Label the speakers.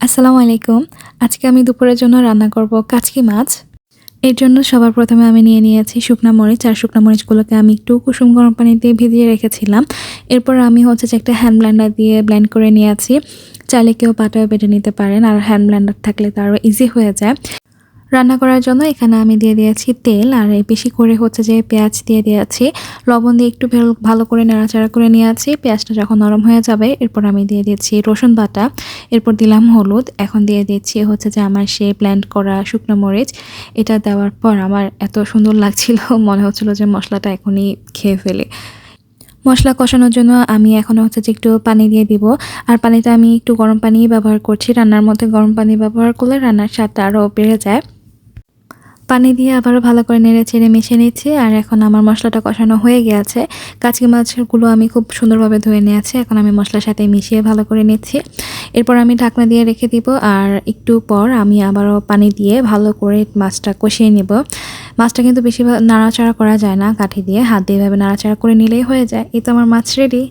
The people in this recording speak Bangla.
Speaker 1: আসসালামু আলাইকুম। আজকে আমি দুপুরের জন্য রান্না করব কাচকি মাছ। এর জন্য সবার প্রথমে আমি নিয়ে নিয়েছি শুকনা মরিচ। আর শুকনা মরিচগুলোকে আমি একটু কুসুম গরম পানিতে ভিজিয়ে রেখেছিলাম। এরপর আমি যে একটা হ্যান্ড ব্লেন্ডার দিয়ে ব্লেন্ড করে নিয়েছি। চাইলে কেউ পাটায়ও বেটে নিতে পারেন। আর হ্যান্ড ব্লেন্ডার থাকলে তো আরও ইজি হয়ে যায়। রান্না করার জন্য এখানে আমি দিয়ে দিয়েছি তেল, আর বেশি করে যে পেঁয়াজ দিয়ে দিয়েছি। লবণ দিয়ে একটু ভালো করে নাড়াচাড়া করে নিয়েছি। পেঁয়াজটা যখন নরম হয়ে যাবে এরপর আমি দিয়ে দিচ্ছি রসুন বাটা, এরপর দিলাম হলুদ, এখন দিয়ে দিচ্ছি যে আমার সেই ব্লেন্ড করা শুকনো মরিচ। এটা দেওয়ার পর আমার এত সুন্দর লাগছিল, মনে হচ্ছিল যে মশলাটা এখনই খেয়ে ফেলি। মশলা কষানোর জন্য আমি এখন যে একটু পানি দিয়ে দিব। আর পানিটা আমি একটু গরম পানিই ব্যবহার করছি। রান্নার মধ্যে গরম পানি ব্যবহার করলে রান্নার স্বাদটা আরও বেড়ে যায়। পানি দিয়ে আবারও ভালো করে নেড়ে-চেড়ে মিশিয়ে নিচ্ছি। আর এখন আমার মশলাটা কষানো হয়ে গিয়েছে। কাচকি মাছগুলো আমি খুব সুন্দরভাবে ধুয়ে নিয়েছি। এখন আমি মশলার সাথে মিশিয়ে ভালো করে নিচ্ছি। এরপর আমি ঢাকনা দিয়ে রেখে দিব। আর একটু পর আমি আবারও পানি দিয়ে ভালো করে মাছটা কষিয়ে নেব। মাছটা কিন্তু বেশি নাড়াচাড়া করা যায় না কাঠি দিয়ে, হাত দিয়ে এভাবে নাড়াচাড়া করে নিলেই হয়ে যায়। এই তো আমার মাছ রেডি।